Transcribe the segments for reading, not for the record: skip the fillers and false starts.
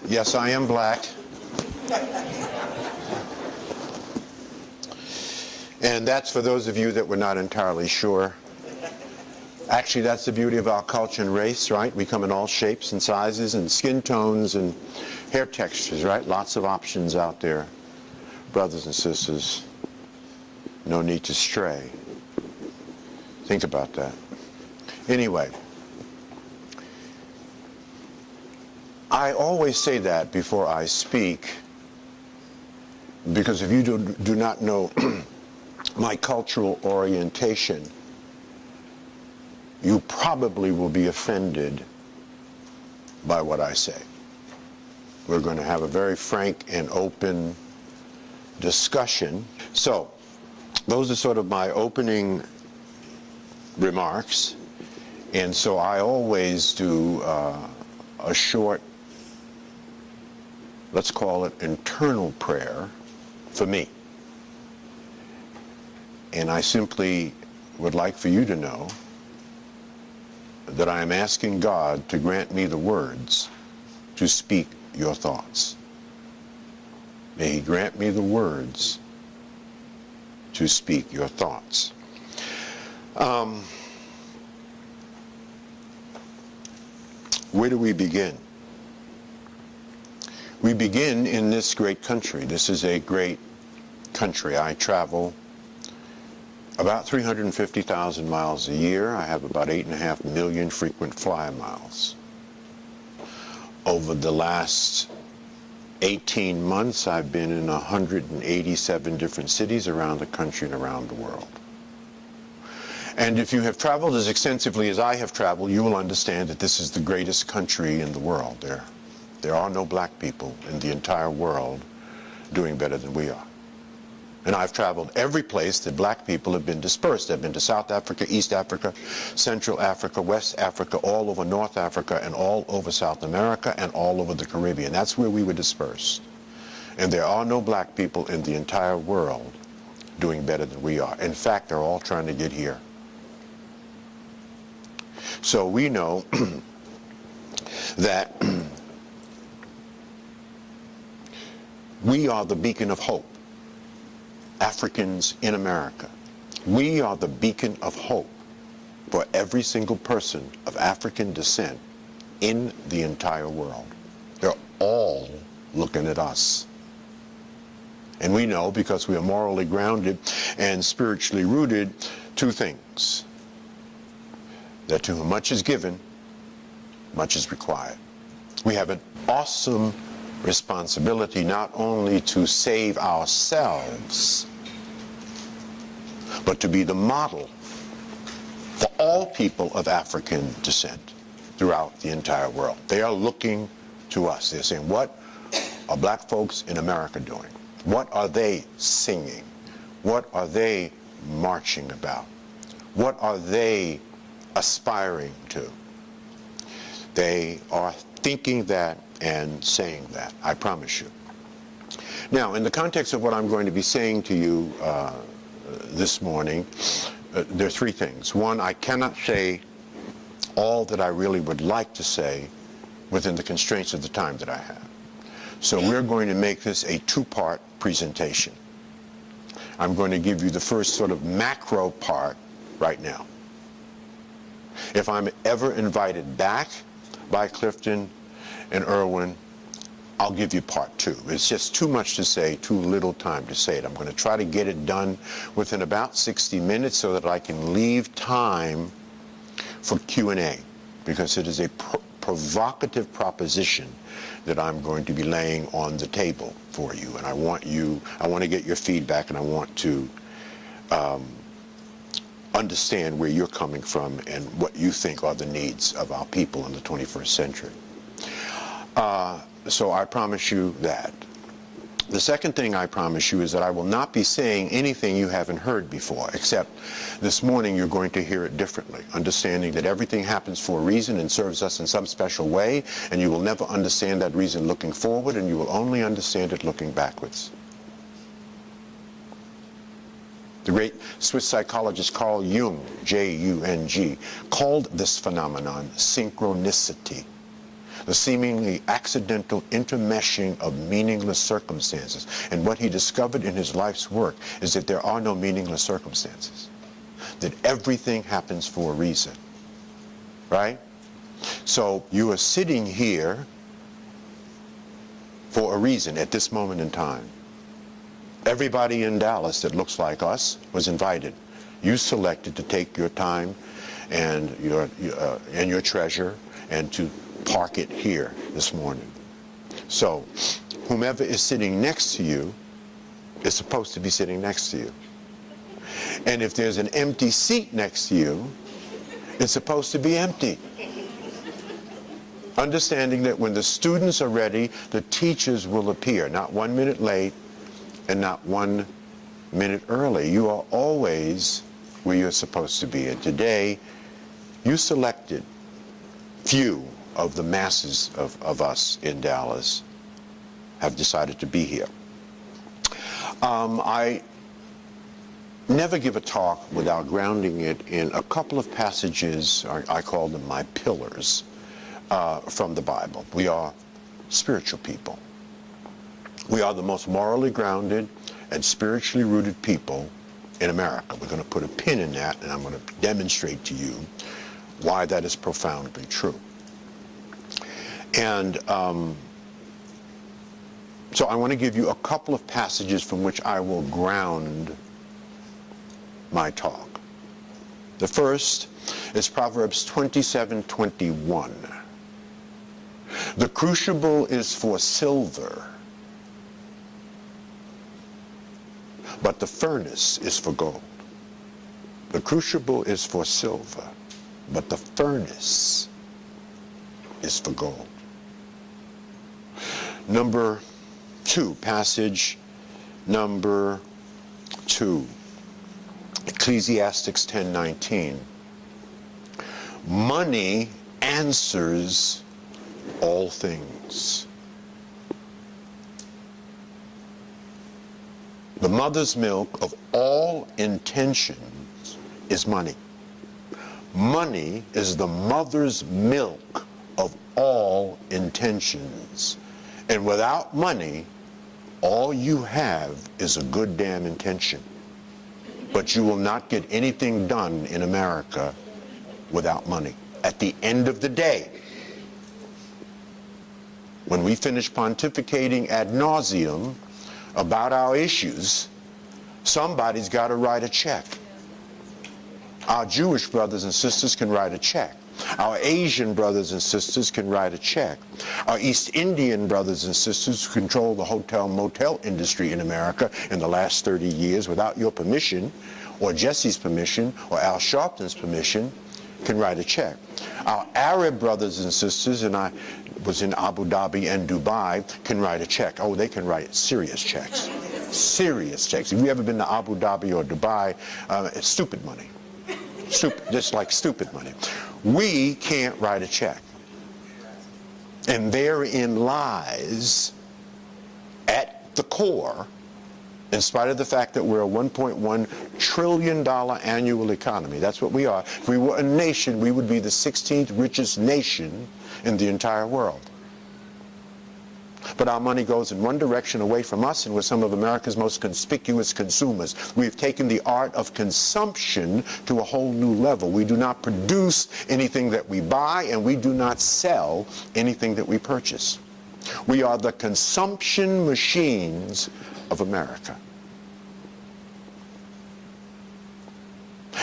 Yes, I am black. And that's for those of you that were not entirely sure. Actually, that's the beauty of our culture and race, right? We come in all shapes and sizes and skin tones and hair textures, right? Lots of options out there. Brothers and sisters, no need to stray. Think about that. Anyway, I always say that before I speak, because if you do not know my cultural orientation, you probably will be offended by what I say. We're going to have a very frank and open discussion. So, those are sort of my opening remarks. And so I always do a short, let's call it internal prayer for me. And I simply would like for you to know that I am asking God to grant me the words to speak your thoughts. May He grant me the words to speak your thoughts. Where do we begin? We begin in this great country. This is a great country. I travel about 350,000 miles a year. I have about 8.5 million frequent flyer miles. Over the last 18 months, I've been in 187 different cities around the country and around the world. And if you have traveled as extensively as I have traveled, you will understand that this is the greatest country in the world. There are no black people in the entire world doing better than we are. And I've traveled every place that black people have been dispersed. I've been to South Africa, East Africa, Central Africa, West Africa, all over North Africa, and all over South America, and all over the Caribbean. That's where we were dispersed. And there are no black people in the entire world doing better than we are. In fact, they're all trying to get here. So we know that we are the beacon of hope. Africans in America. We are the beacon of hope for every single person of African descent in the entire world. They're all looking at us. And we know, because we are morally grounded and spiritually rooted, two things. That to whom much is given, much is required. We have an awesome responsibility not only to save ourselves, but to be the model for all people of African descent throughout the entire world. They are looking to us. They're saying, what are black folks in America doing? What are they singing? What are they marching about? What are they aspiring to? They are thinking that and saying that, I promise you. Now, in the context of what I'm going to be saying to you this morning, there are three things. One, I cannot say all that I really would like to say within the constraints of the time that I have. So we're going to make this a two-part presentation. I'm going to give you the first sort of macro part right now. If I'm ever invited back by Clifton and Irwin, I'll give you part two. It's just too much to say, too little time to say it. I'm going to try to get it done within about 60 minutes so that I can leave time for Q&A, because it is a provocative proposition that I'm going to be laying on the table for you. And I want to get your feedback, and I want to understand where you're coming from and what you think are the needs of our people in the 21st century. So I promise you that. The second thing I promise you is that I will not be saying anything you haven't heard before, except this morning you're going to hear it differently, understanding that everything happens for a reason and serves us in some special way, and you will never understand that reason looking forward, and you will only understand it looking backwards. The great Swiss psychologist Carl Jung, J-U-N-G, called this phenomenon synchronicity. the seemingly accidental intermeshing of meaningless circumstances. And what he discovered in his life's work is that there are no meaningless circumstances, that everything happens for a reason, right? So you are sitting here for a reason at this moment in time. Everybody in Dallas that looks like us was invited. You selected to take your time and your treasure and to park it here this morning. So whomever is sitting next to you is supposed to be sitting next to you. And if there's an empty seat next to you, it's supposed to be empty. Understanding that when the students are ready, the teachers will appear, not 1 minute late and not 1 minute early. You are always where you're supposed to be. And today, you selected few of the masses of us in Dallas have decided to be here. I never give a talk without grounding it in a couple of passages, I call them my pillars, from the Bible. We are spiritual people. We are the most morally grounded and spiritually rooted people in America. We're going to put a pin in that, and I'm going to demonstrate to you why that is profoundly true. And so I want to give you a couple of passages from which I will ground my talk. The first is Proverbs 27:21. The crucible is for silver, but the furnace is for gold. The crucible is for silver, but the furnace is for gold. Number two, passage number 2, Ecclesiastes 10:19. Money answers all things. The mother's milk of all intentions is money. Money is the mother's milk of all intentions. And without money, all you have is a good damn intention. But you will not get anything done in America without money. At the end of the day, when we finish pontificating ad nauseum about our issues, somebody's got to write a check. Our Jewish brothers and sisters can write a check. Our Asian brothers and sisters can write a check. Our East Indian brothers and sisters who control the hotel-motel industry in America in the last 30 years without your permission, or Jesse's permission, or Al Sharpton's permission, can write a check. Our Arab brothers and sisters, and I was in Abu Dhabi and Dubai, can write a check. Oh, they can write serious checks. Serious checks. If you've ever been to Abu Dhabi or Dubai, it's stupid money. Stupid, just like stupid money. We can't write a check. And therein lies, at the core, in spite of the fact that we're a $1.1 trillion annual economy, that's what we are. If we were a nation, we would be the 16th richest nation in the entire world. But our money goes in one direction away from us, and we're some of America's most conspicuous consumers. We've taken the art of consumption to a whole new level. We do not produce anything that we buy, and we do not sell anything that we purchase. We are the consumption machines of America.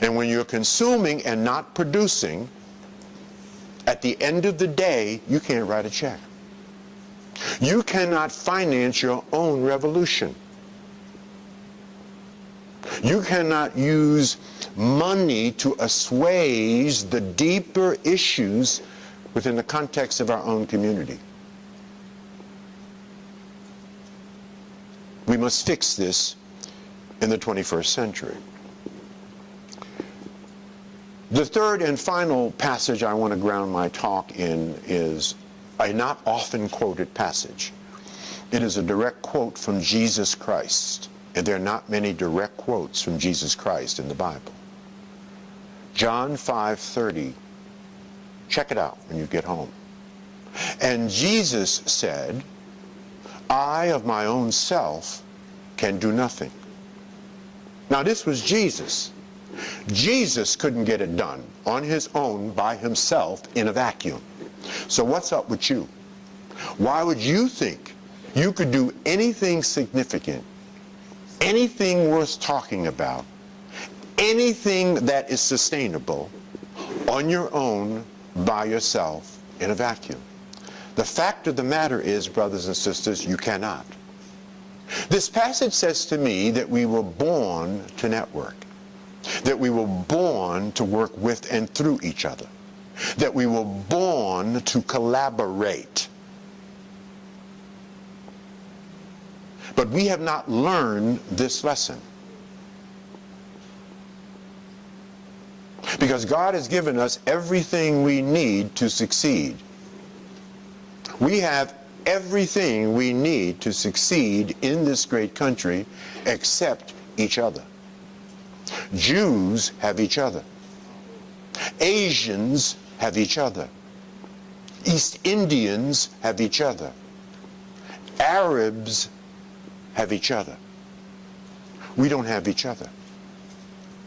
And when you're consuming and not producing, at the end of the day, you can't write a check. You cannot finance your own revolution. You cannot use money to assuage the deeper issues within the context of our own community. We must fix this in the 21st century. The third and final passage I want to ground my talk in is a not often quoted passage. It is a direct quote from Jesus Christ, and there are not many direct quotes from Jesus Christ in the Bible. John 5:30. Check it out when you get home. And Jesus said, I of my own self can do nothing. Now this was Jesus. Jesus couldn't get it done on his own by himself in a vacuum. So what's up with you? Why would you think you could do anything significant, anything worth talking about, anything that is sustainable on your own by yourself in a vacuum? The fact of the matter is, brothers and sisters, you cannot. This passage says to me that we were born to network, that we were born to work with and through each other, that we were born to collaborate. But we have not learned this lesson. Because God has given us everything we need to succeed. We have everything we need to succeed in this great country except each other. Jews have each other. Asians have each other. East Indians have each other. Arabs have each other. We don't have each other.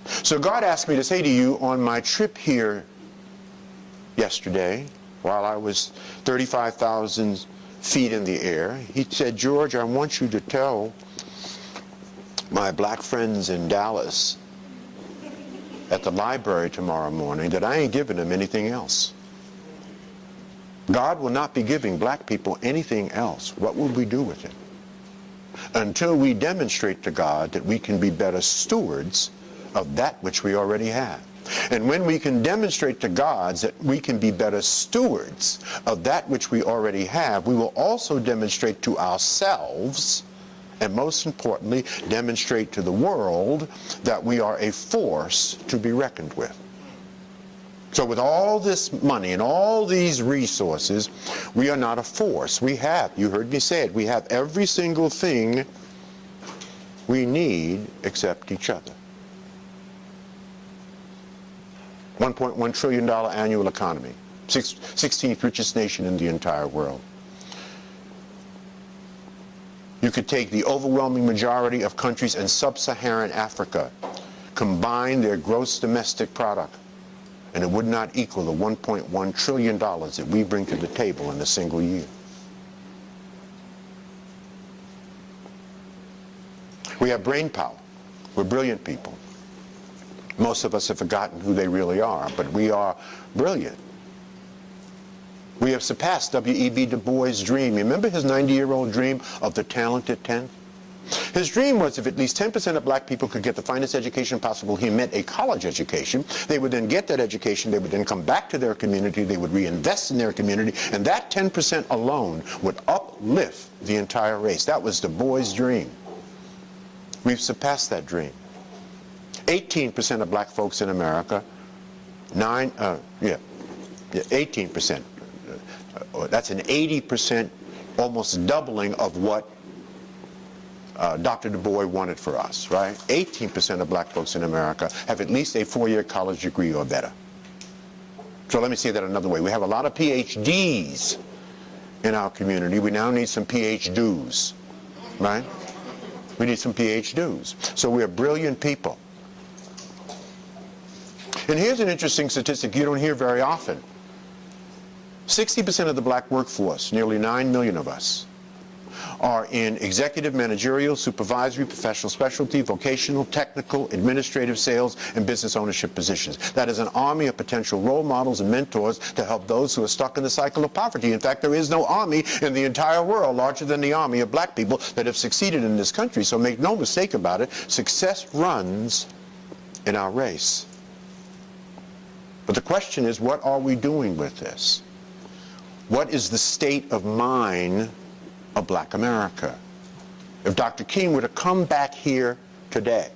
So God asked me to say to you on my trip here yesterday, while I was 35,000 feet in the air, he said, George, I want you to tell my black friends in Dallas at the library tomorrow morning that I ain't giving them anything else. God will not be giving black people anything else. What will we do with it? Until we demonstrate to God that we can be better stewards of that which we already have. And when we can demonstrate to God that we can be better stewards of that which we already have, we will also demonstrate to ourselves, and most importantly, demonstrate to the world that we are a force to be reckoned with. So with all this money and all these resources, we are not a force. We have, you heard me say it, we have every single thing we need except each other. $1.1 trillion annual economy, 16th richest nation in the entire world. You could take the overwhelming majority of countries in sub-Saharan Africa, combine their gross domestic product, and it would not equal the $1.1 trillion that we bring to the table in a single year. We have brain power. We're brilliant people. Most of us have forgotten who they really are, but we are brilliant. We have surpassed W.E.B. Du Bois' dream. Remember his 90-year-old dream of the talented 10th? His dream was if at least 10% of black people could get the finest education possible, he meant a college education. They would then get that education, they would then come back to their community, they would reinvest in their community, and that 10% alone would uplift the entire race. That was Du Bois' dream. We've surpassed that dream. 18% of black folks in America, 18%. That's an 80%, almost doubling of what Dr. Du Bois wanted for us, right? 18% of black folks in America have at least a 4-year college degree or better. So let me say that another way. We have a lot of PhDs in our community. We now need some PhDs, right? We need some PhDs. So we're brilliant people. And here's an interesting statistic you don't hear very often. 60% of the black workforce, nearly 9 million of us, are in executive, managerial, supervisory, professional specialty, vocational, technical, administrative, sales, and business ownership positions. That is an army of potential role models and mentors to help those who are stuck in the cycle of poverty. In fact, there is no army in the entire world larger than the army of black people that have succeeded in this country. So make no mistake about it, success runs in our race. But the question is, what are we doing with this? What is the state of mind of black America? If Dr. King were to come back here today,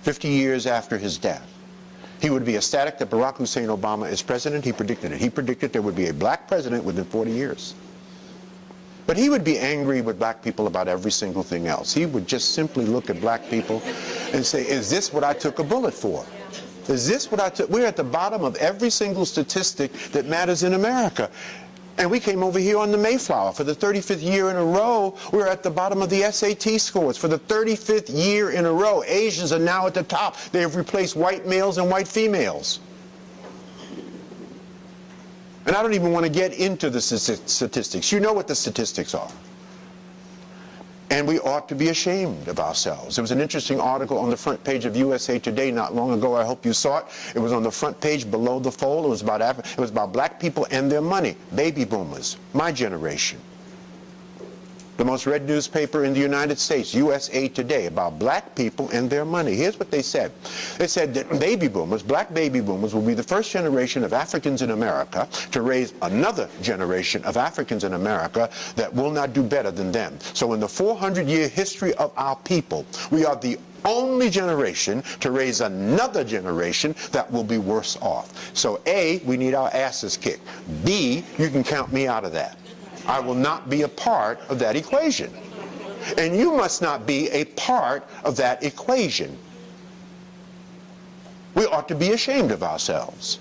50 years after his death, he would be ecstatic that Barack Hussein Obama is president. He predicted it. He predicted there would be a black president within 40 years. But he would be angry with black people about every single thing else. He would just simply look at black people and say, is this what I took a bullet for? Is this what I took? We're at the bottom of every single statistic that matters in America. And we came over here on the Mayflower. For the 35th year in a row, we're at the bottom of the SAT scores. For the 35th year in a row, Asians are now at the top. They have replaced white males and white females. And I don't even want to get into the statistics. You know what the statistics are. And we ought to be ashamed of ourselves. There was an interesting article on the front page of USA Today not long ago. I hope you saw it. It was on the front page below the fold. It was about black people and their money. Baby boomers, my generation. The most read newspaper in the United States, USA Today, about black people and their money. Here's what they said. They said that baby boomers, black baby boomers, will be the first generation of Africans in America to raise another generation of Africans in America that will not do better than them. So in the 400-year history of our people, we are the only generation to raise another generation that will be worse off. So A, we need our asses kicked. B, you can count me out of that. I will not be a part of that equation. And you must not be a part of that equation. We ought to be ashamed of ourselves.